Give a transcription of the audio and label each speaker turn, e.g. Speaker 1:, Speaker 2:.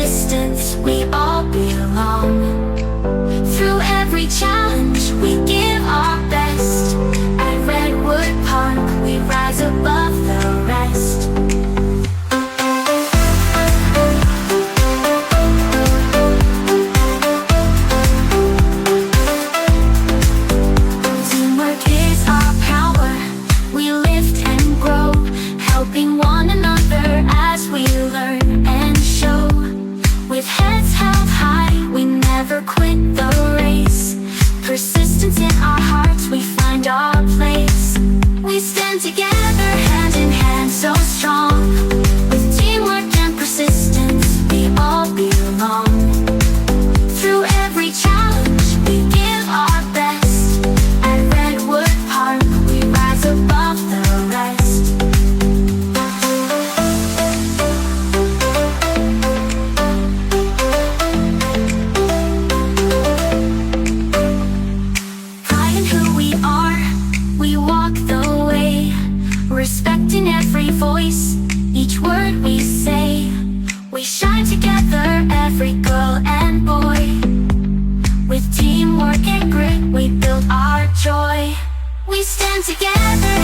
Speaker 1: persistence, we all belong. Through every challenge, we give our best. At Redwood Park, we rise above the rest. Teamwork is our power. We lift and grow, helping one another as we learn and show. With heads held high, we never quit the race. Persistence in our hearts, we find our place. We stand together, hand in hand, so strong. With teamwork and persistence, we all belong. Through every challenge, we give our best. At Redwood Park, we rise above the rest. We walk the way, respecting every voice, each word we say. We shine together, every girl and boy. With teamwork and grit, we build our joy. We stand together,